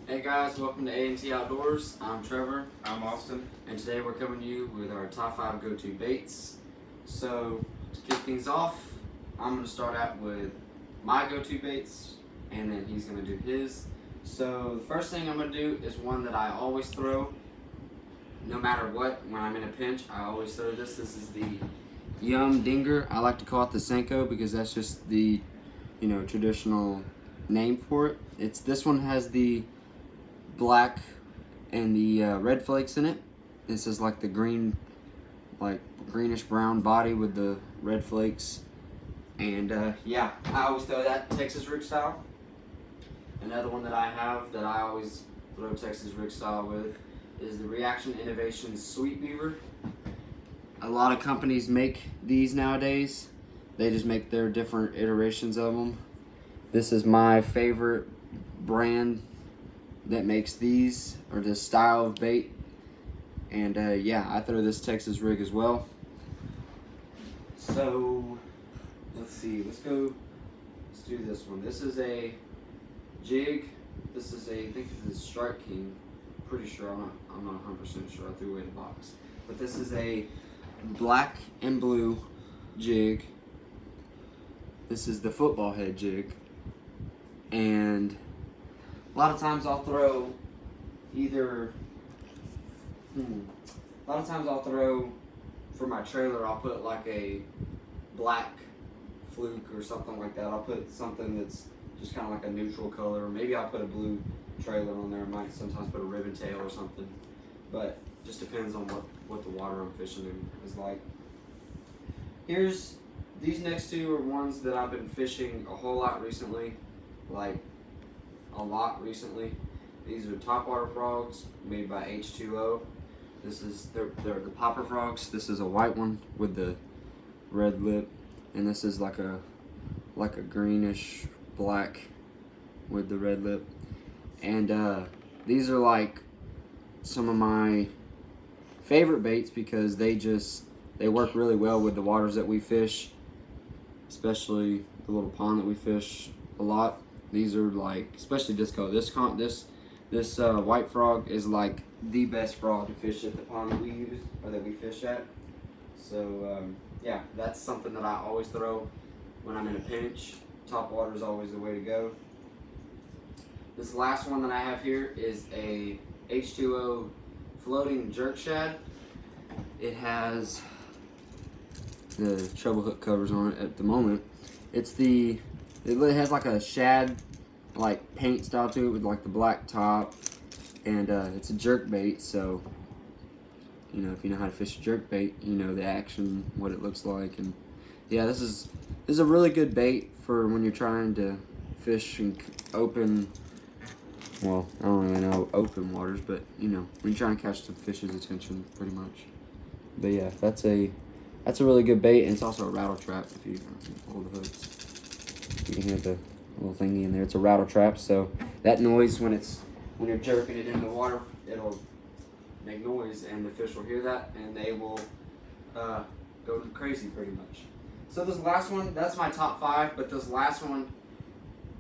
Hey guys, welcome to A&T Outdoors. I'm Trevor. I'm Austin. And today we're coming to you with our top 5 go-to baits. So to kick things off, I'm going to start out with my go-to baits and then he's going to do his. So the first thing I'm going to do is one that I always throw no matter what. When I'm in a pinch, I always throw this. This is the Yum Dinger. I like to call it the Senko because that's just the traditional name for it. This one has the black and the red flakes in it. This is like the green, like greenish brown body with the red flakes. And yeah, I always throw that Texas rig style. Another one that I have that I always throw Texas rig style with is the Reaction Innovations Sweet Beaver. A lot of companies make these nowadays. They just make their different iterations of them. This is my favorite brand that makes these, or this style of bait. And yeah, I throw this Texas rig as well. So let's see, let's do this one. This is a jig. This is I think this is Strike King. Pretty sure, I'm not 100% sure. I threw away the box. But this is a black and blue jig. This is the football head jig. And a lot of times I'll throw for my trailer, I'll put like a black fluke or something like that. I'll put something that's just kind of like a neutral color. Maybe I'll put a blue trailer on there. I might sometimes put a ribbon tail or something. But just depends on what the water I'm fishing in is like. These next two are ones that I've been fishing a whole lot recently. Like a lot recently. These are topwater frogs made by H2O. They're the popper frogs. This is a white one with the red lip, and this is like a greenish black with the red lip. And these are like some of my favorite baits because they work really well with the waters that we fish, especially the little pond that we fish a lot. These are like, especially Disco. This white frog is like the best frog to fish at the pond that we use or that we fish at. So yeah, that's something that I always throw when I'm in a pinch. Top water is always the way to go. This last one that I have here is a H2O floating jerk shad. It has the treble hook covers on it at the moment. It has like a shad like paint style to it with like the black top, and it's a jerk bait, so if you know how to fish a jerk bait, you know the action, what it looks like. And yeah, this is a really good bait for when you're trying to fish in open, well, I don't really know open waters, but when you're trying to catch some fish's attention, pretty much. But yeah, that's a really good bait, and it's also a rattle trap if you pull the hooks. You can hear the little thingy in there. It's a rattle trap, so that noise when you're jerking it in the water, it'll make noise, and the fish will hear that, and they will go crazy pretty much. So this last one, that's my top 5, but this last one,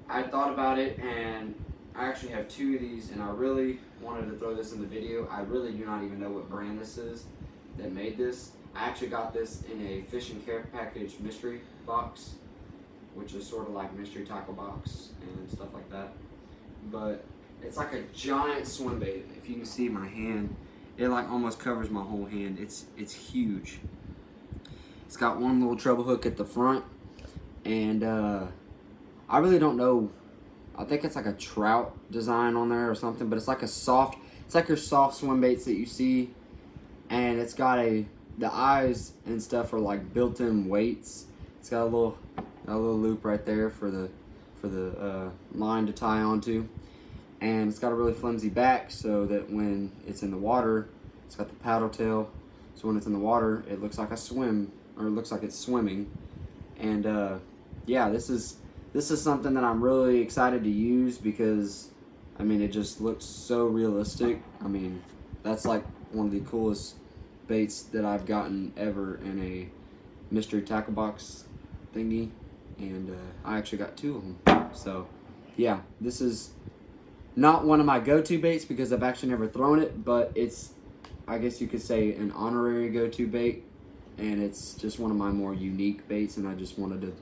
I thought about it, and I actually have 2 of these, and I really wanted to throw this in the video. I really do not even know what brand this is that made this. I actually got this in a Fish and Care Package mystery box, which is sort of like mystery tackle box and stuff like that. But it's like a giant swim bait. If you can see my hand, it like almost covers my whole hand. It's huge. It's got one little treble hook at the front, and I really don't know. I think it's like a trout design on there or something, but it's like your soft swim baits that you see, and it's got the eyes and stuff are like built-in weights. It's got a little loop right there for the line to tie onto, and it's got a really flimsy back so that when it's in the water, it's got the paddle tail, so when it's in the water it looks like it looks like it's swimming. And yeah, this is something that I'm really excited to use because it just looks so realistic. That's like one of the coolest baits that I've gotten ever in a mystery tackle box thingy, and I actually got 2 of them. So yeah, this is Not one of my go-to baits because I've actually never thrown it, but it's, I guess you could say, an honorary go-to bait, and it's just one of my more unique baits, and I just wanted to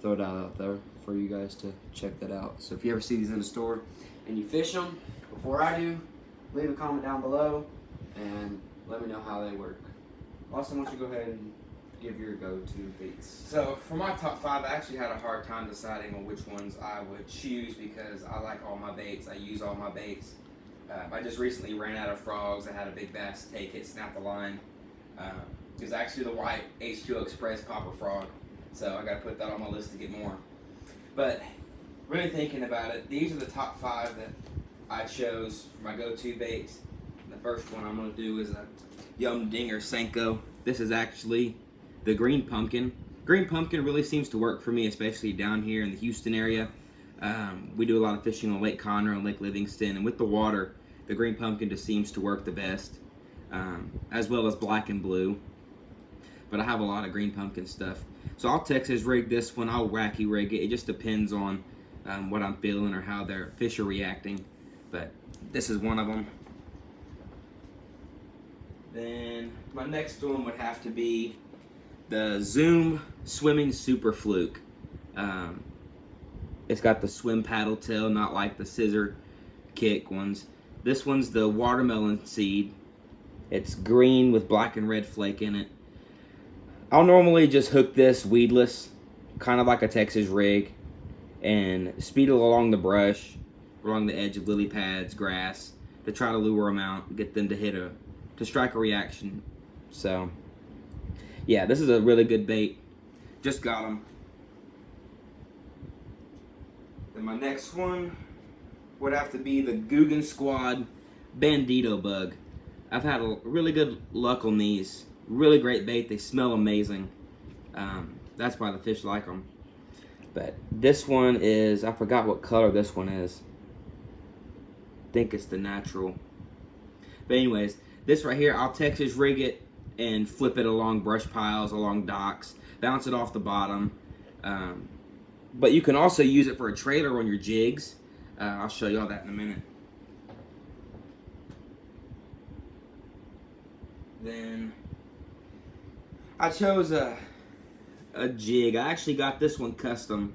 throw it out there for you guys to check that out. So if you ever see these in the store and you fish them before I do, leave a comment down below and let me know how they work. Austin, why don't you go ahead and give your go-to baits? So for my top 5, I actually had a hard time deciding on which ones I would choose because I like all my baits. I use all my baits. I just recently ran out of frogs. I had a big bass take it, snap the line. It was actually the white H2O Express popper frog. So I got to put that on my list to get more. But really thinking about it, these are the top 5 that I chose for my go-to baits. The first one I'm going to do is a Yum Dinger Senko. This is actually the green pumpkin. Green pumpkin really seems to work for me, especially down here in the Houston area. We do a lot of fishing on Lake Conroe and Lake Livingston, and with the water, the green pumpkin just seems to work the best, as well as black and blue. But I have a lot of green pumpkin stuff. So I'll Texas rig this one, I'll wacky rig it. It just depends on what I'm feeling or how their fish are reacting. But this is one of them. Then my next one would have to be the Zoom Swimming Super Fluke. It's got the swim paddle tail, not like the scissor kick ones. This one's the watermelon seed. It's green with black and red flake in it. I'll normally just hook this weedless, kind of like a Texas rig, and speed it along the brush, along the edge of lily pads, grass, to try to lure them out, get them to strike a reaction. So, yeah, this is a really good bait. Just got them. Then my next one would have to be the Googan Squad Bandito Bug. I've had a really good luck on these. Really great bait. They smell amazing. That's why the fish like them. But this one is, I forgot what color this one is. I think it's the natural. But anyways, this right here, I'll Texas rig it and flip it along brush piles, along docks, bounce it off the bottom. But you can also use it for a trailer on your jigs. I'll show you all that in a minute. Then I chose a jig. I actually got this one custom.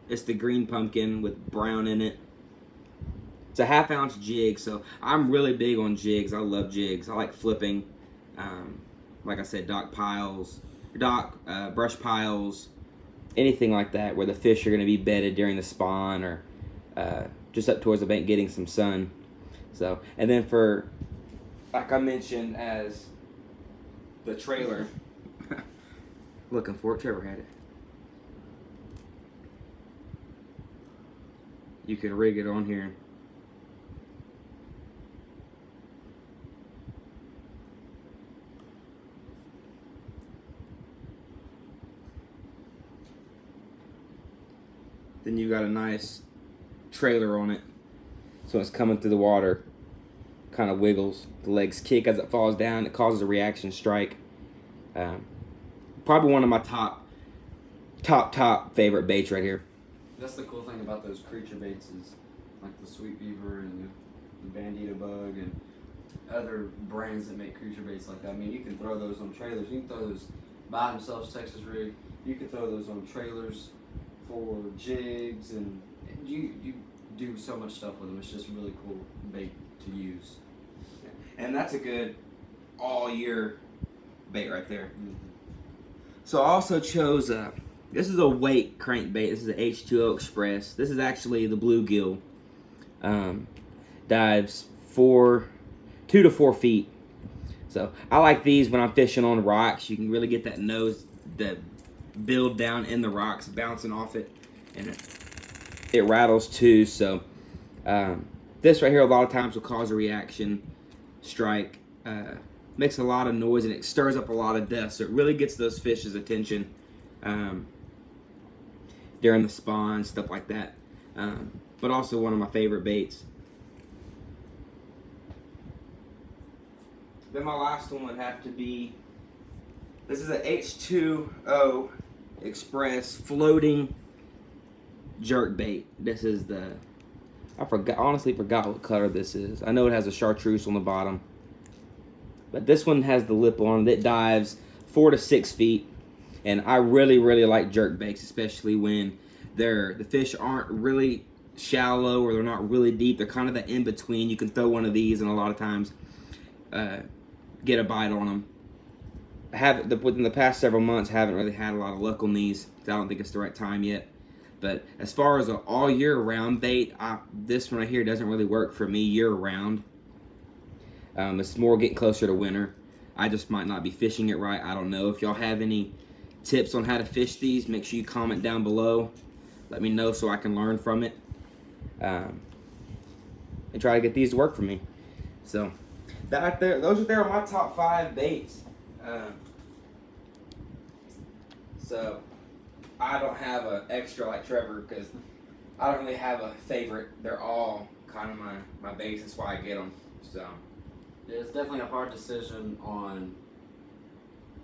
It's the green pumpkin with brown in it. It's a 1/2 ounce jig, so I'm really big on jigs. I love jigs. I like flipping. Like I said, brush piles, anything like that where the fish are going to be bedded during the spawn or just up towards the bank getting some sun. So, and then for, like I mentioned, as the trailer, looking for it, Trevor had it. You can rig it on here. Then you got a nice trailer on it. So it's coming through the water. Kind of wiggles. The legs kick as it falls down. It causes a reaction strike. Probably one of my top favorite baits right here. That's the cool thing about those creature baits is like the Sweet Beaver and the Bandito Bug and other brands that make creature baits like that. I mean, you can throw those on trailers. You can throw those by themselves, Texas rig. You can throw those on trailers for jigs, and you do so much stuff with them. It's just a really cool bait to use. And that's a good all year bait right there. Mm-hmm. So I also chose this is a weight crankbait. This is an H2O Express. This is actually the bluegill. Dives 2 to 4 feet. So I like these when I'm fishing on rocks. You can really get that nose, the build down in the rocks, bouncing off it, and it rattles too. So this right here a lot of times will cause a reaction strike. Makes a lot of noise and it stirs up a lot of dust, so it really gets those fish's attention during the spawn, stuff like that. But also one of my favorite baits. Then my last one would have to be, this is an H2O Express floating jerk bait. This is the honestly forgot what color this is. I know it has a chartreuse on the bottom. But this one has the lip on that dives 4 to 6 feet. And I really, really like jerk baits, especially when the fish aren't really shallow or they're not really deep. They're kind of the in between. You can throw one of these and a lot of times get a bite on them. Within the past several months, haven't really had a lot of luck on these. I don't think it's the right time yet. But as far as an all year round bait, this one right here doesn't really work for me year round. It's more getting closer to winter. I just might not be fishing it right. I don't know. If y'all have any tips on how to fish these, make sure you comment down below. Let me know so I can learn from it. And try to get these to work for me. So that right there, those are my top 5 baits. So I don't have an extra like Trevor because I don't really have a favorite. They're all kind of my baits. That's why I get them. So Yeah, it's definitely a hard decision on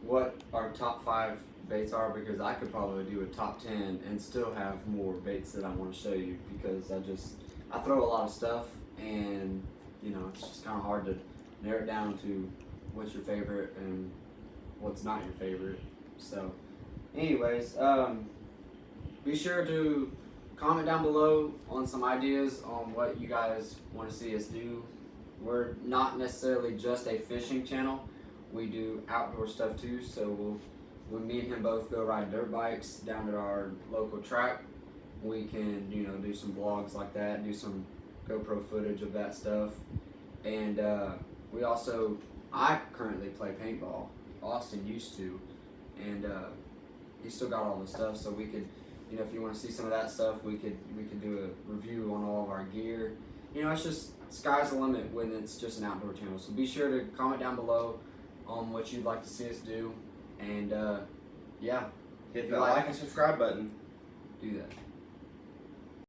what our top 5 baits are, because I could probably do a top 10 and still have more baits that I want to show you, because I throw a lot of stuff, and you know, it's just kind of hard to narrow it down to what's your favorite and what's not your favorite. So anyways, be sure to comment down below on some ideas on what you guys want to see us do. We're not necessarily just a fishing channel. We do outdoor stuff too, so when me and him both go ride dirt bikes down to our local track, we can, you know, do some vlogs like that, do some GoPro footage of that stuff. And I currently play paintball. Austin used to, and he still got all the stuff, so we could, you know, if you want to see some of that stuff, we could do a review on all of our gear. You know, it's just sky's the limit when it's just an outdoor channel. So be sure to comment down below on what you'd like to see us do, and yeah, hit the like and subscribe button. Do that.